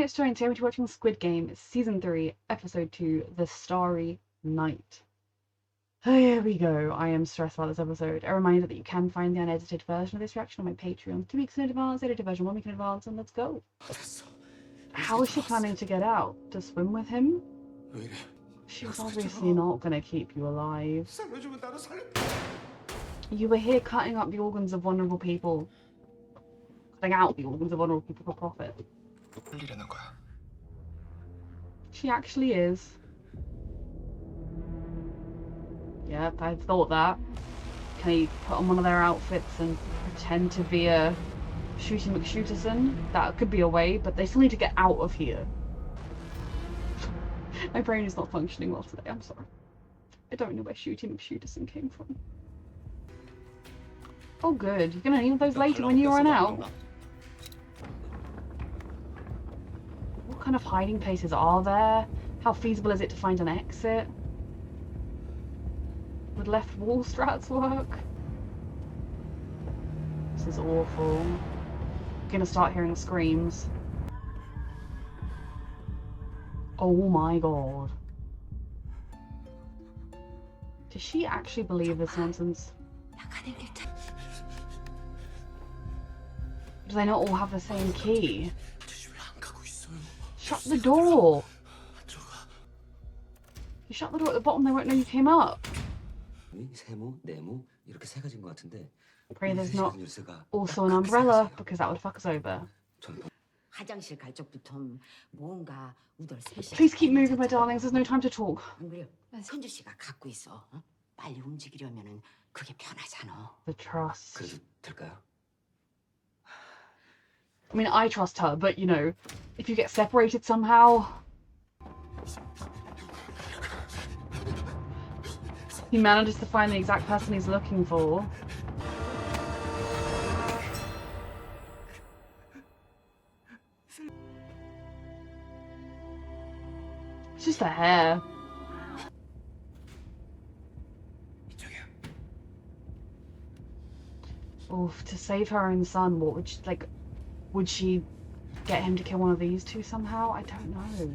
it's Joy, and today we're watching Squid Game, Season 3, Episode 2, The Starry Night. Here we go. I am stressed about this episode. A reminder that you can find the unedited version of this reaction on my Patreon 2 weeks in advance, edited version 1 week in advance, and let's go. How is she planning to get out? To swim with him? She's obviously not gonna keep you alive. You were here cutting up the organs of vulnerable people. Cutting out the organs of vulnerable people for profit. She actually is. Yep, I thought that. Can he put on one of their outfits and pretend to be a Shooty McShooterson? That could be a way, but they still need to get out of here. My brain is not functioning well today, I'm sorry. I don't know where Shooty McShooterson came from. Oh good, you're gonna need those later when you run out. What kind of hiding places are there? How feasible is it to find an exit? Would left wall strats work? This is awful. I'm gonna start hearing screams. Oh my god. Does she actually believe this nonsense? Do they not all have the same key? Shut the door! You shut the door at the bottom, they won't know you came up. Pray there's not also an umbrella, because that would fuck us over. Please keep moving, my darlings, there's no time to talk. The trust. I mean, I trust her, but you know, if you get separated somehow... He manages to find the exact person he's looking for. It's just the hair. Oof, to save her own son, what would she, like, would she get him to kill one of these two somehow? I don't know.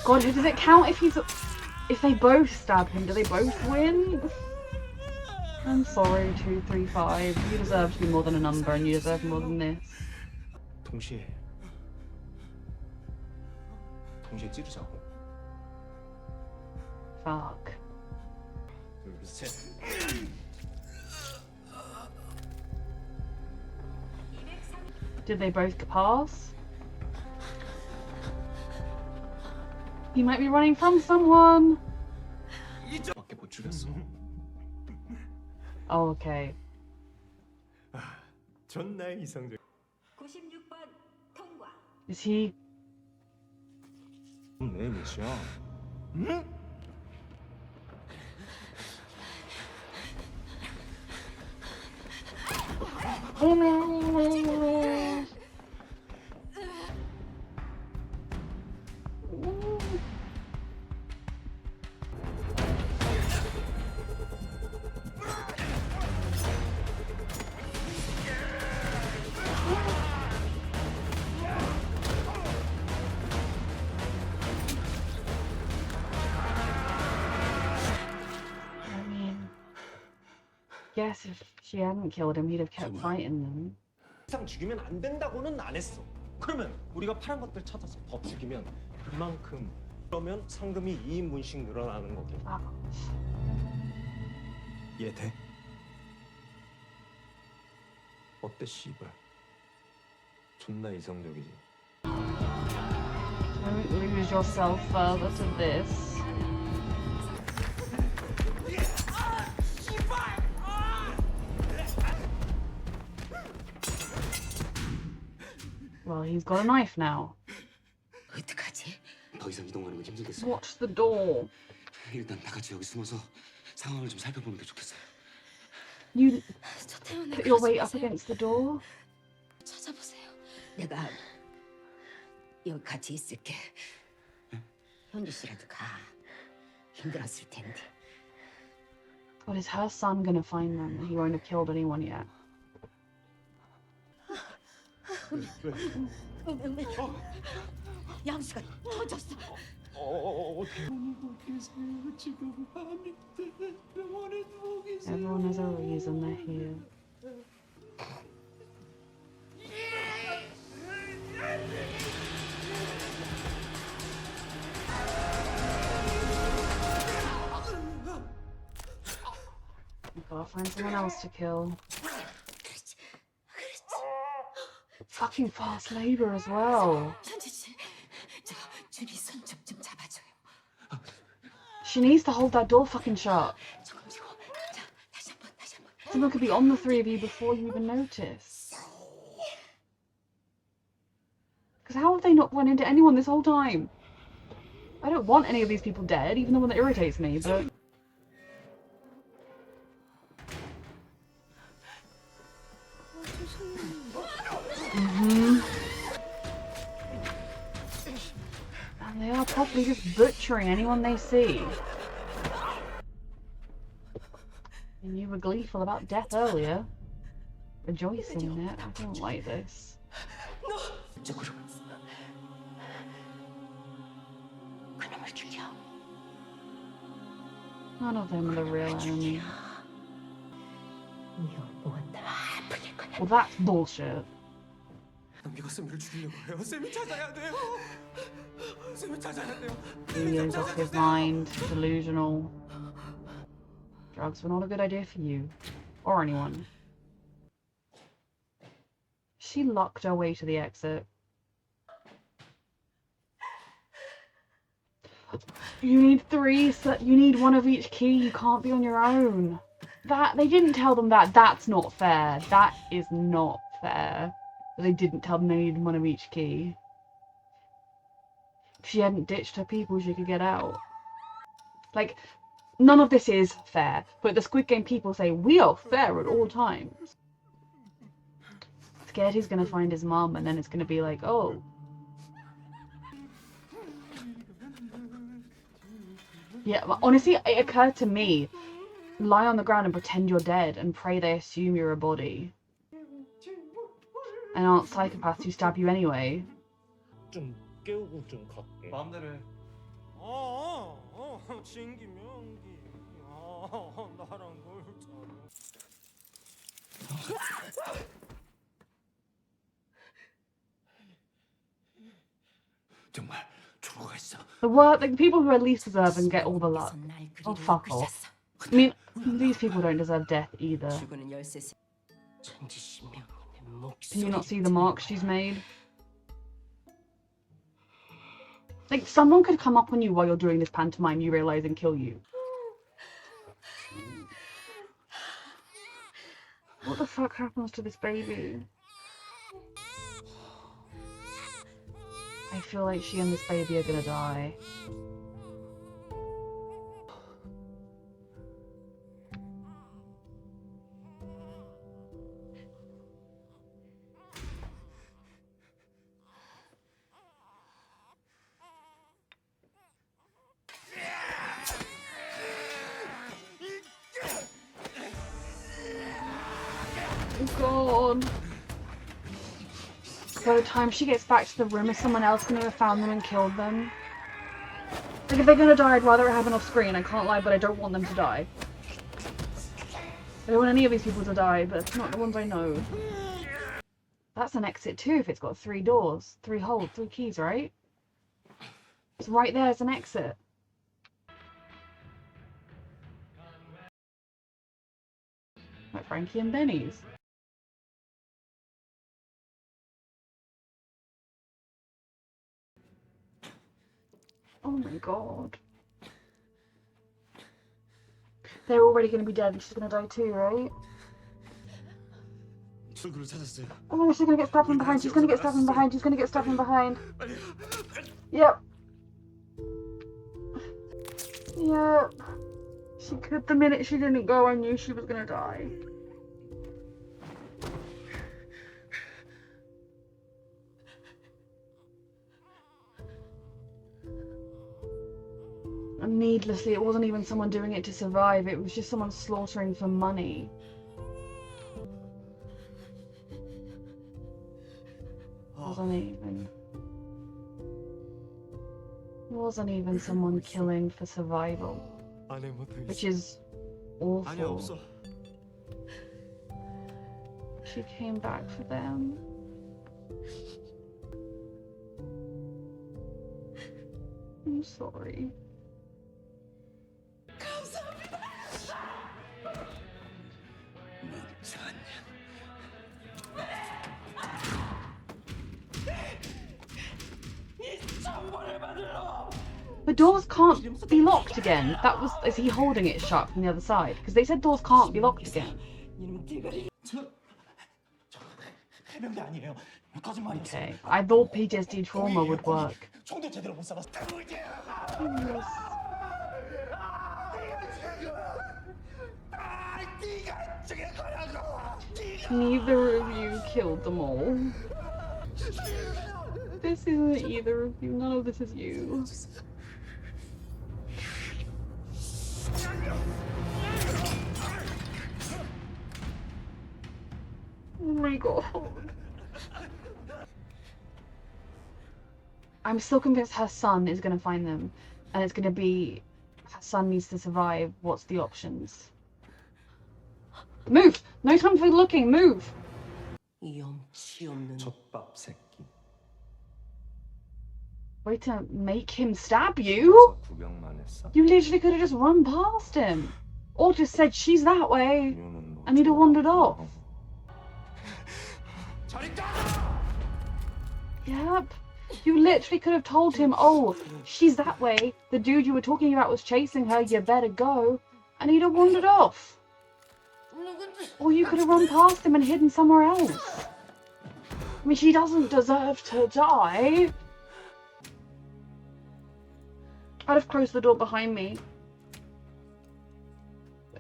God, does it count if they both stab him? Do they both win? I'm sorry, 2, 3, 5. You deserve to be more than a number, and you deserve more than this. Fuck. Did they both pass? He might be running from someone. Oh, okay. Is he? Oh no! Yes, if she hadn't killed him, he'd have kept fighting them. 이상 죽이면 안 된다고는 안 했어. 그러면 우리가 파란 것들 찾아서 더 죽이면 그만큼 그러면 상금이 2인분씩 늘어나는 거겠다. 이해돼? 어때 씨발? 존나 이상적이지. Don't lose yourself further to this. Well, he's got a knife now. Watch the door. You put your weight up against the door? 내가 여기 같이 있을게. 씨라도 가. 힘들었을 텐데. But is her son gonna find them? He won't have killed anyone yet. 양수가 터졌어. 어떻게 계세요? 지금 밤인데 병원에 누워 계세요. Everyone has a reason they're here. I've gotta find someone else to kill. Fucking fast labor as well. 현지 씨, 저 준이 손 좀 잡아줘요. She needs to hold that door fucking shut. 조금 쉬고. 자, 다시 한번. Someone could be on the three of you before you even notice. Because how have they not run into anyone this whole time? I don't want any of these people dead, even the one that irritates me, but... And they are probably just butchering anyone they see. And you were gleeful about death earlier. Rejoicing in it. I don't like this. 쪽으로. 그놈을 죽여. None of them are the real enemy. 여보가 다 아플 거야. Well, that's bullshit. 남기가 쌤을 죽이려고 해요. 쌤이 찾아야 돼요. 쌤이 찾아야 돼요. He is off his mind, delusional. Drugs were not a good idea for you. Or anyone. She locked her way to the exit. You need three, so you need one of each key. You can't be on your own. That they didn't tell them that. That's not fair. That is not fair. They didn't tell them they needed one of each key. If she hadn't ditched her people, she could get out. Like, none of this is fair. But the Squid Game people say, we are fair at all times. Scared he's gonna find his mum, and then it's gonna be like, oh. Yeah, well, honestly, it occurred to me, lie on the ground and pretend you're dead and pray they assume you're a body. And aren't psychopaths who stab you anyway. 좀 깨우고 좀 갈게. 마음대로 해. 진기명기. 나랑 놀자. 정말 조로가 있어. The people who at least deserve and get all the luck. Oh, fuck off. I mean, these people don't deserve death either. Can you not see the marks she's made? Like, someone could come up on you while you're doing this pantomime, you realise, and kill you. What the fuck happens to this baby? I feel like she and this baby are gonna die. Oh god. By the time she gets back to the room, is someone else gonna have found them and killed them? Like, if they're gonna die, I'd rather it happen off screen. I can't lie, but I don't want them to die. I don't want any of these people to die, but it's not the ones I know. That's an exit too, if it's got 3 doors. 3 holes, 3 keys, right? It's right there as an exit. Like Frankie and Benny's. Oh my god. They're already going to be dead and she's going to die too, right? Oh my god, she's going to get stabbed from behind, she's going to get stabbed from behind, she's going to get stabbed from behind. Yep. Yep. She could, the minute she didn't go, I knew she was going to die. And needlessly, it wasn't even someone doing it to survive, it was just someone slaughtering for money. It wasn't even someone killing for survival, 안에 묻어 which 있어. is 아니야, awful. 없어. She came back for them. I'm sorry. The doors can't be locked again. That was, is he holding it shut from the other side? Because they said doors can't be locked again. 해병대 아니에요. 거짓말이었어. Okay, I thought PTSD trauma would work. 총도 제대로 못 쏴봤어. Neither of you killed them all. This isn't either of you. None of this is you. Oh my god. I'm still convinced her son is going to find them. And it's going to be, her son needs to survive. What's the options? Move! No time for looking, move! 염치 없는 젖밥 새끼. Way to make him stab you? 구경만 했어. You literally could have just run past him. Or just said, she's that way. And he'd have wandered off. Yep. You literally could have told him, oh, she's that way. The dude you were talking about was chasing her. You better go. And he'd have wandered off. Or you could have run past him and hidden somewhere else. I mean, she doesn't deserve to die. I'd have closed the door behind me.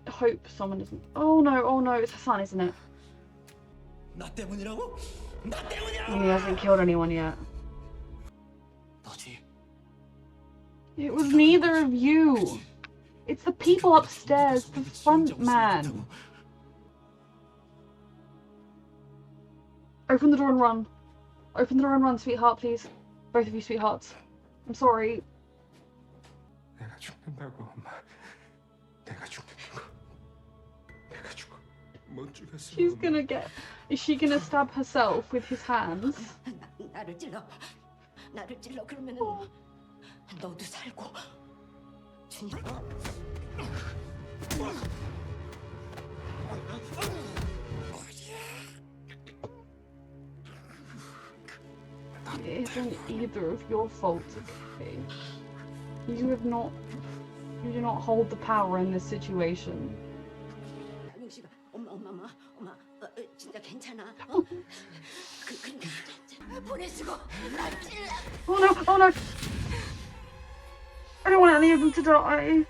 I hope someone doesn't. Oh no, it's her son, isn't it? 나 때문이라고? 나 때문이라고? And he hasn't killed anyone yet. 너지. It was neither of you. It's the people upstairs, the front man. Open the door and run. Open the door and run, sweetheart, please. Both of you, sweethearts. I'm sorry. 내가 죽는다고, 엄마. 내가 죽는다고. 내가 죽어. 못 죽였어. She's gonna get... Is she gonna stab herself with his hands? 나를 찔러 그러면은 너도 살고 준이 It isn't either of your faults, okay? You do not hold the power in this situation. 명식아 엄마 진짜 괜찮아? 그러니까 보내주고 나 찔러 Oh no! I don't want any of them to die.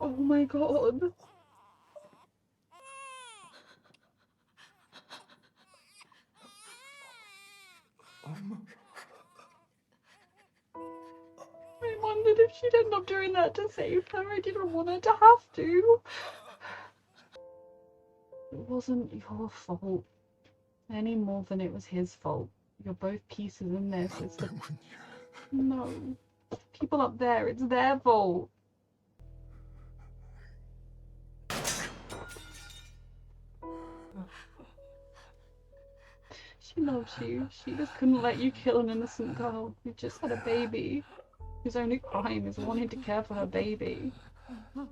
Oh my god. I wondered if she'd end up doing that to save her. I didn't want her to have to. It wasn't your fault any more than it was his fault. You're both pieces in this. It's the... No. People up there, it's their fault. She loves you. She just couldn't let you kill an innocent girl who just had a baby, whose only crime is wanting to care for her baby. And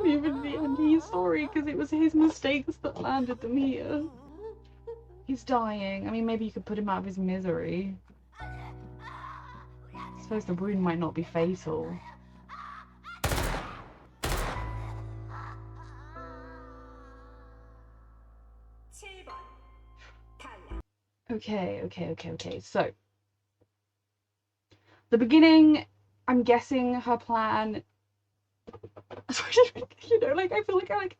even in the end, he's sorry because it was his mistakes that landed them here. He's dying. I mean, maybe you could put him out of his misery. I suppose the wound might not be fatal. Okay. So, the beginning, I'm guessing her plan You know, like I feel like I'm like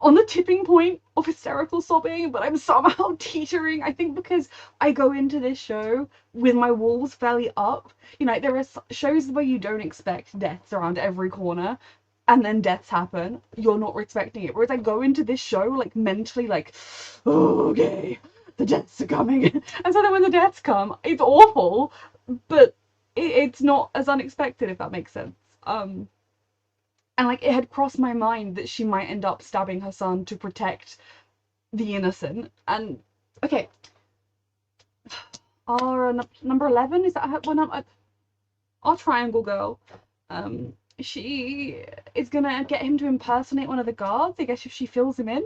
on the tipping point of hysterical sobbing, but I'm somehow teetering. I think because I go into this show with my walls fairly up. You know, there are shows where you don't expect deaths around every corner, and then deaths happen. You're not expecting it. Whereas I go into this show like mentally like, oh, okay, the deaths are coming, and so then when the deaths come, it's awful, but it's not as unexpected, if that makes sense. And like it had crossed my mind that she might end up stabbing her son to protect the innocent. And okay, our number 11, is that her one? Our triangle girl. She is gonna get him to impersonate one of the guards, I guess, if she fills him in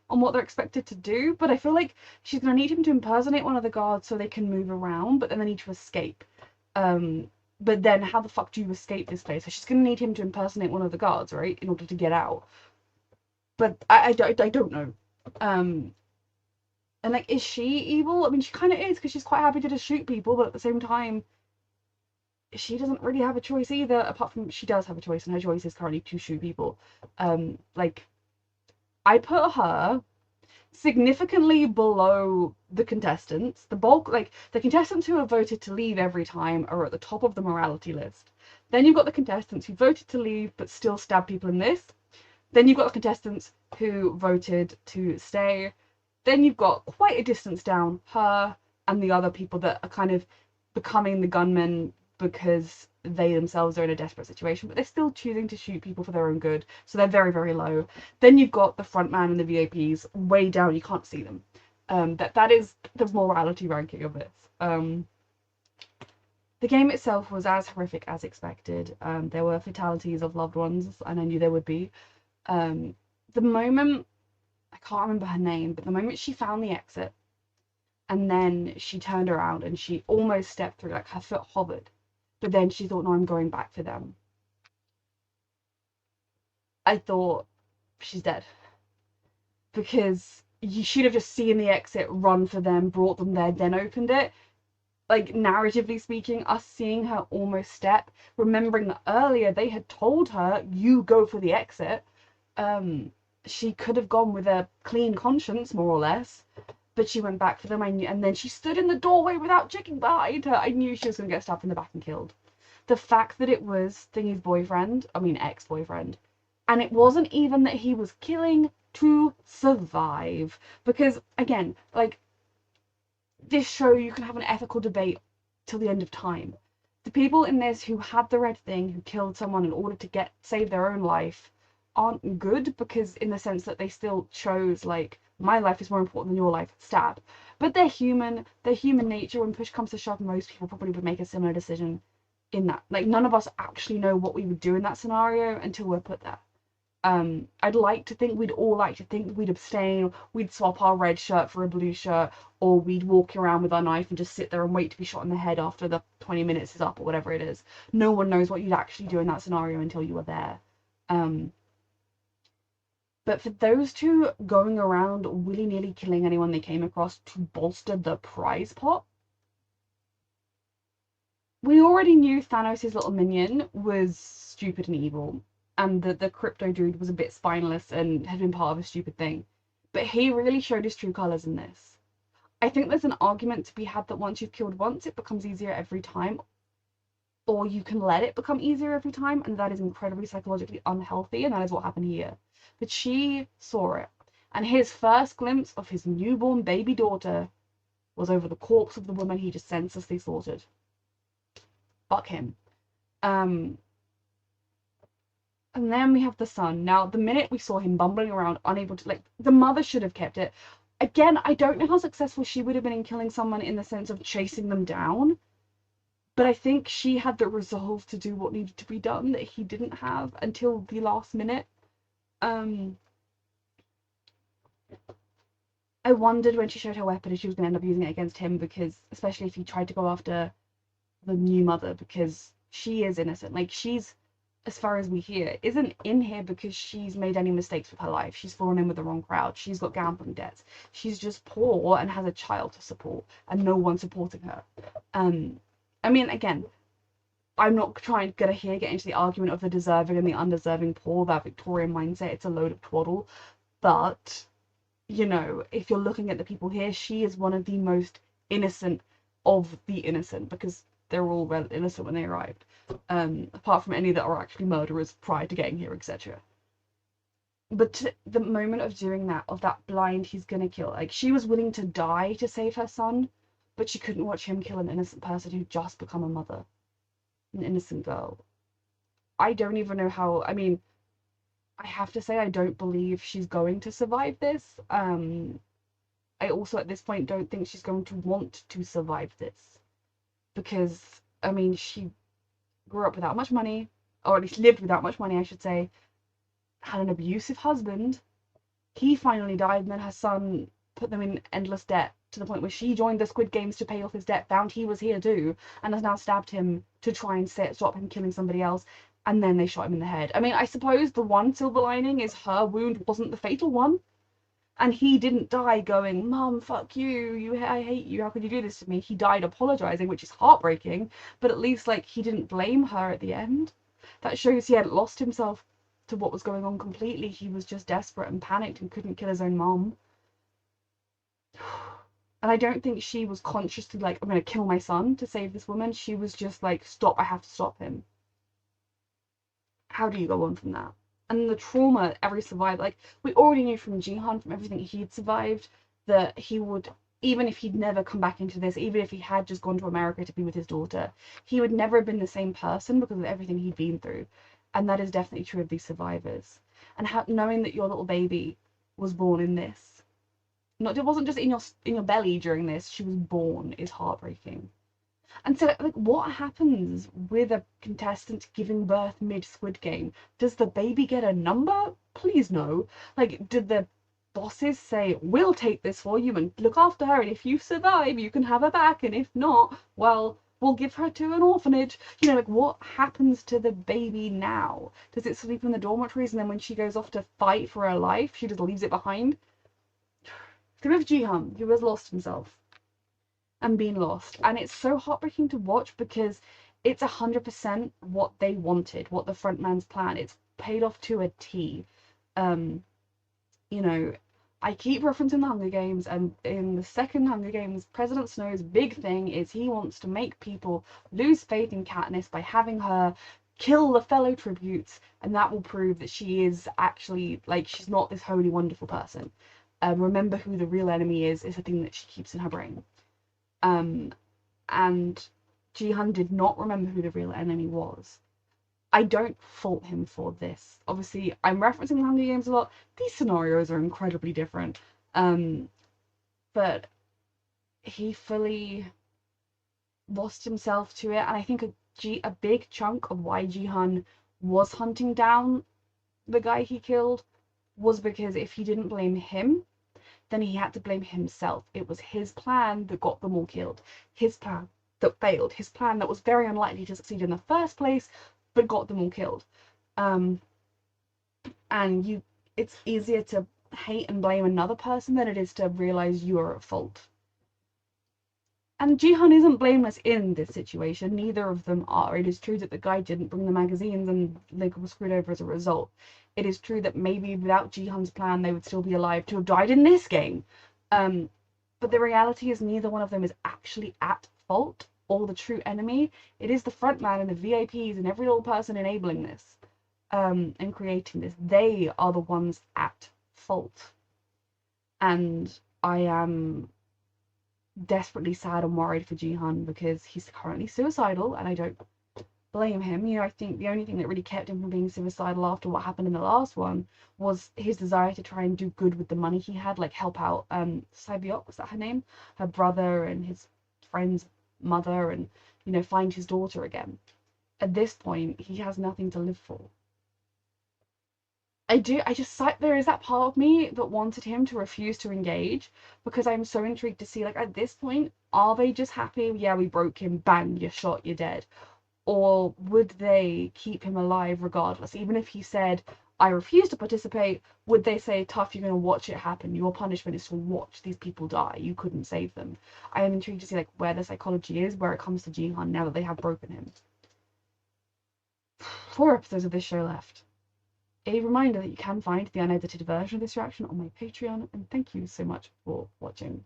on what they're expected to do. But I feel like she's gonna need him to impersonate one of the guards so they can move around, but then they need to escape. But then how the fuck do you escape this place? So she's gonna need him to impersonate one of the guards, right, in order to get out. But I don't know. And like, is she evil? I mean, she kind of is, because she's quite happy to just shoot people, but at the same time, she doesn't really have a choice either. Apart from she does have a choice, and her choice is currently to shoot people. Like, I put her significantly below the contestants. The bulk, like the contestants who have voted to leave every time, are at the top of the morality list. Then you've got the contestants who voted to leave but still stab people in this. Then you've got the contestants who voted to stay. Then you've got quite a distance down her and the other people that are kind of becoming the gunmen because they themselves are in a desperate situation, but they're still choosing to shoot people for their own good. So they're very, very low. Then you've got the front man and the VIPs way down. You can't see them. That is the morality ranking of this. The game itself was as horrific as expected. There were fatalities of loved ones, and I knew there would be. The moment, I can't remember her name, but the moment she found the exit and then she turned around and she almost stepped through, like her foot hovered, but then she thought, no, I'm going back for them. I thought, she's dead. Because you should have just seen the exit, run for them, brought them there, then opened it. Like, narratively speaking, us seeing her almost step, remembering that earlier they had told her, you go for the exit, she could have gone with a clean conscience, more or less, but she went back for them. I knew, and then she stood in the doorway without checking behind her. I knew she was going to get stabbed in the back and killed. The fact that it was Thingy's boyfriend, I mean ex-boyfriend, and it wasn't even that he was killing to survive, because again, like, this show, you can have an ethical debate till the end of time. The people in this who had the red thing, who killed someone in order to save their own life, aren't good, because in the sense that they still chose, like, my life is more important than your life, stab. But they're human. They're human nature. When push comes to shove, most people probably would make a similar decision in that. Like, none of us actually know what we would do in that scenario until we're put there. I'd like to think we'd all like to think we'd abstain, we'd swap our red shirt for a blue shirt, or we'd walk around with our knife and just sit there and wait to be shot in the head after the 20 minutes is up, or whatever it is. No one knows what you'd actually do in that scenario until you were there. But for those two going around willy-nilly killing anyone they came across to bolster the prize pot, we already knew Thanos' little minion was stupid and evil, and that the crypto dude was a bit spineless and had been part of a stupid thing. But he really showed his true colours in this. I think there's an argument to be had that once you've killed once, it becomes easier every time, or you can let it become easier every time, and that is incredibly psychologically unhealthy, and that is what happened here. But she saw it, and his first glimpse of his newborn baby daughter was over the corpse of the woman he just senselessly slaughtered. Fuck him. And then we have the son. Now, the minute we saw him bumbling around, unable to, like, the mother should have kept it. Again, I don't know how successful she would have been in killing someone in the sense of chasing them down, but I think she had the resolve to do what needed to be done that he didn't have until the last minute. I wondered when she showed her weapon if she was going to end up using it against him, because, especially if he tried to go after the new mother, because she is innocent. Like, she's, as far as we hear, isn't in here because she's made any mistakes with her life. She's fallen in with the wrong crowd. She's got gambling debts. She's just poor and has a child to support, and no one supporting her. I mean, again, I'm not gonna get into the argument of the deserving and the undeserving poor, that Victorian mindset. It's a load of twaddle. But, you know, if you're looking at the people here, she is one of the most innocent of the innocent, because they're all well innocent when they arrived, apart from any that are actually murderers prior to getting here, etc. But the moment of doing that, of that blind, he's gonna kill, like, she was willing to die to save her son, but she couldn't watch him kill an innocent person who'd just become a mother, an innocent girl. I don't even know how. I mean, I have to say I don't believe she's going to survive this. I also at this point don't think she's going to want to survive this, because I mean, she grew up without much money, or at least lived without much money, I should say, had an abusive husband. He finally died, and then her son put them in endless debt to the point where she joined the Squid Games to pay off his debt, found he was here too, and has now stabbed him to try and stop him killing somebody else, and then they shot him in the head. I mean, I suppose the one silver lining is her wound wasn't the fatal one, and he didn't die going, "Mom, fuck you, I hate you, how could you do this to me?" He died apologizing, which is heartbreaking, but at least, like, he didn't blame her at the end. That shows he hadn't lost himself to what was going on completely. He was just desperate and panicked and couldn't kill his own mom. And I don't think she was consciously like, "I'm gonna kill my son to save this woman." She was just like, "Stop, I have to stop him." How do you go on from that? And the trauma every survivor, like, we already knew from Jihan, from everything he'd survived, that he would, even if he'd never come back into this, even if he had just gone to America to be with his daughter, he would never have been the same person because of everything he'd been through. And that is definitely true of these survivors. And knowing that your little baby was born in this, not, it wasn't just in your belly during this, she was born, is heartbreaking. And so, like, what happens with a contestant giving birth mid Squid Game? Does the baby get a number? Please no. Like, did the bosses say, "We'll take this for you and look after her, and if you survive, you can have her back, and if not, well, we'll give her to an orphanage"? You know, like, what happens to the baby now? Does it sleep in the dormitories, and then when she goes off to fight for her life, she just leaves it behind? Same with Jihan, who has lost himself and been lost, and it's so heartbreaking to watch because it's 100% what they wanted, what the frontman's plan. It's paid off to a T. You know, I keep referencing the Hunger Games, and in the second Hunger Games, President Snow's big thing is he wants to make people lose faith in Katniss by having her kill the fellow tributes, and that will prove that she is actually, like, she's not this holy, wonderful person. Remember who the real enemy is the thing that she keeps in her brain. And Jihan did not remember who the real enemy was. I don't fault him for this. Obviously, I'm referencing the Hunger Games a lot. These scenarios are incredibly different. But he fully lost himself to it, and I think a big chunk of why Jihan was hunting down the guy he killed was because if he didn't blame him, then he had to blame himself. It was his plan that got them all killed. His plan that failed. His plan that was very unlikely to succeed in the first place, but got them all killed. And it's easier to hate and blame another person than it is to realize you are at fault. And Jihan isn't blameless in this situation. Neither of them are. It is true that the guy didn't bring the magazines and they were screwed over as a result. It is true that maybe without Jihan's plan, they would still be alive to have died in this game. But the reality is neither one of them is actually at fault or the true enemy. It is the frontman and the VIPs and every little person enabling this and creating this. They are the ones at fault. And I am desperately sad and worried for Jihan because he's currently suicidal, and I don't blame him. You know, I think the only thing that really kept him from being suicidal after what happened in the last one was his desire to try and do good with the money he had, like help out Sabiok, was that her name? Her brother and his friend's mother, and, you know, find his daughter again. At this point, he has nothing to live for. There is that part of me that wanted him to refuse to engage, because I'm so intrigued to see, like, at this point, are they just happy, yeah, we broke him, bang, you're shot, you're dead? Or would they keep him alive regardless? Even if he said, "I refuse to participate," would they say, "Tough, you're going to watch it happen. Your punishment is to watch these people die. You couldn't save them." I am intrigued to see, like, where the psychology is, where it comes to Jihan now that they have broken him. 4 episodes of this show left. A reminder that you can find the unedited version of this reaction on my Patreon, and thank you so much for watching.